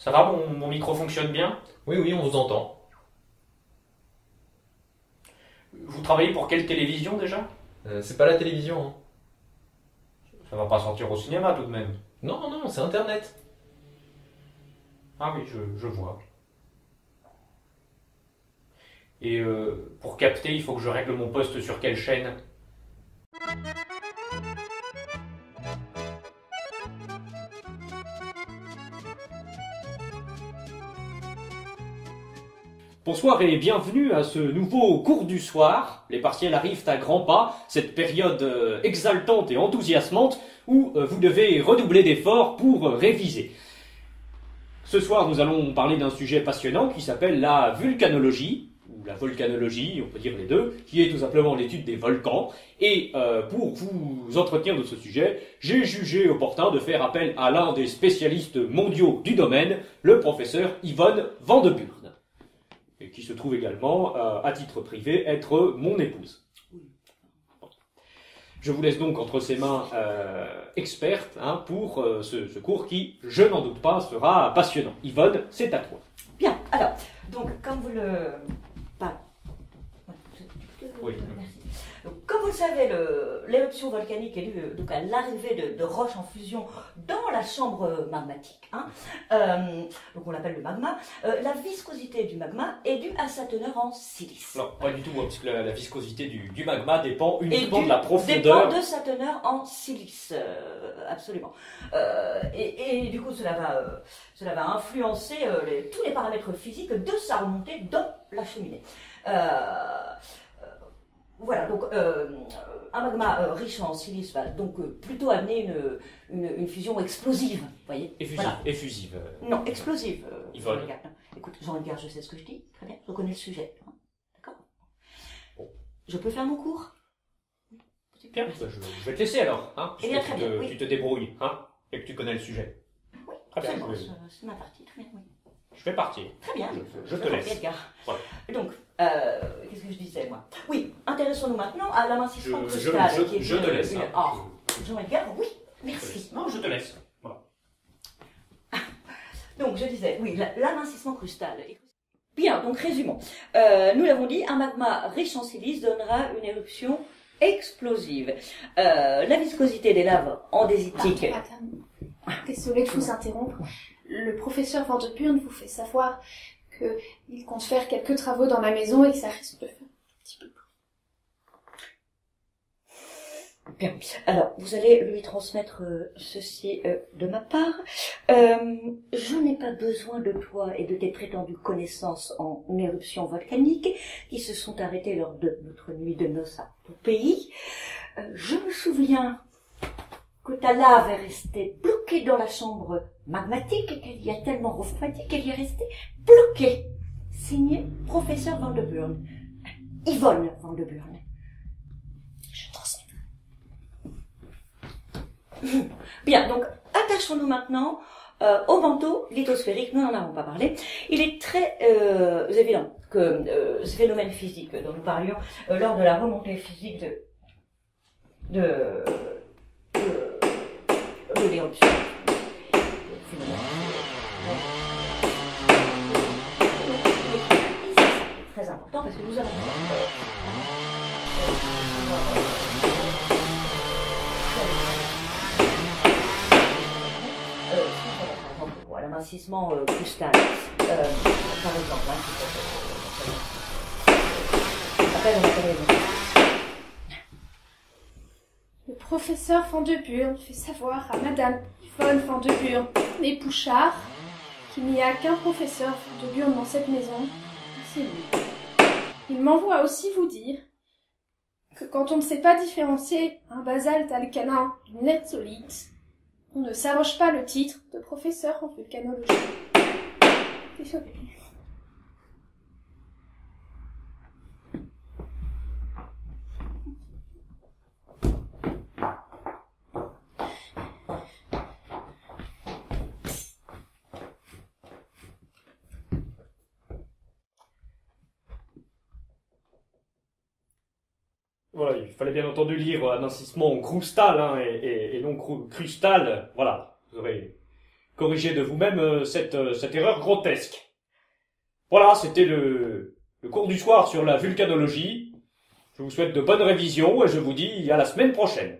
Ça va, mon micro fonctionne bien? Oui, oui, on vous entend. Vous travaillez pour quelle télévision déjà? C'est pas la télévision, hein. Ça va pas sortir au cinéma tout de même. Non, non, c'est Internet. Ah oui, je vois. Et pour capter, il faut que je règle mon poste sur quelle chaîne? Bonsoir et bienvenue à ce nouveau cours du soir. Les partiels arrivent à grands pas, cette période exaltante et enthousiasmante où vous devez redoubler d'efforts pour réviser. Ce soir, nous allons parler d'un sujet passionnant qui s'appelle la vulcanologie, ou la volcanologie, on peut dire les deux, qui est tout simplement l'étude des volcans. Et pour vous entretenir de ce sujet, j'ai jugé opportun de faire appel à l'un des spécialistes mondiaux du domaine, le professeur Yvonne Van de Burn, et qui se trouve également, à titre privé, être mon épouse. Je vous laisse donc entre ses mains expertes pour ce cours qui, je n'en doute pas, sera passionnant. Yvonne, c'est à toi. Bien, alors, donc, comme vous le... Pardon. Oui. Merci. Donc, comme vous le savez, l'éruption volcanique est due donc, à l'arrivée de roches en fusion dans la chambre magmatique. Donc, on l'appelle le magma. La viscosité du magma est due à sa teneur en silice. Non, pas du tout, parce que la viscosité du magma dépend uniquement de la Dépend profondeur. de sa teneur en silice, absolument. Et du coup, cela va influencer tous les paramètres physiques de sa remontée dans la cheminée. Voilà, donc un magma riche en silice va donc plutôt amener une fusion explosive, vous voyez. Effusive. Voilà. Effusive. Non, explosive. Yvonne. Jean-Edgar. Écoute, Jean-Edgar, je sais ce que je dis, très bien, je connais le sujet. D'accord. Bon. Je peux faire mon cours? Bien, je vais te laisser alors, Eh bien, puisque très bien, oui. tu te débrouilles, et que tu connais le sujet. Oui, Très bien, absolument, c'est ma partie, très bien, oui. je vais partir. Très bien, Je te laisse. Edgar. Voilà. Donc, qu'est-ce que je disais, moi? Oui, intéressons-nous maintenant à l'amincissement Je crustal. te laisse. Jean-Edgar, oui, merci. Non, je te laisse. Voilà. Donc, je disais, oui, l'amincissement crustal. Bien, donc résumons. Nous l'avons dit, un magma riche en silice donnera une éruption explosive. La viscosité des laves andésitiques... Madame, désolée de vous interrompre. Le professeur Van de Burn vous fait savoir qu'il compte faire quelques travaux dans la maison et que ça risque de faire un petit peu plus. Bien. Alors, vous allez lui transmettre ceci de ma part. Je n'ai pas besoin de toi et de tes prétendues connaissances en éruption volcanique qui se sont arrêtées lors de notre nuit de noces à Pompéi. Je me souviens que ta lave est restée bloquée dans la chambre magmatique et qu'elle y a tellement refroidi qu'elle y est restée bloquée. Signé professeur Van de Burn. Yvonne Van de Burn. Je transmettrai. Bien, donc attachons-nous maintenant au manteau lithosphérique. Nous n'en avons pas parlé. Il est très évident que ces phénomènes physiques dont nous parlions lors de la remontée physique de l'éruption. C'est très important parce que nous avons l'amincissement crustal, par exemple. Le professeur Van de Burn fait savoir à Madame Yvonne Van de Burn, née Pouchard, qu'il n'y a qu'un professeur Van de Burn dans cette maison, c'est lui. Il m'envoie aussi vous dire que quand on ne sait pas différencier un basalte alcalin d'une erzolite, on ne s'arroge pas le titre de professeur en vulcanologie. Désolée. Voilà, il fallait bien entendu lire amincissement crustal et non crustal. Voilà, vous aurez corriger de vous-même cette erreur grotesque. Voilà, c'était le cours du soir sur la vulcanologie. Je vous souhaite de bonnes révisions et je vous dis à la semaine prochaine.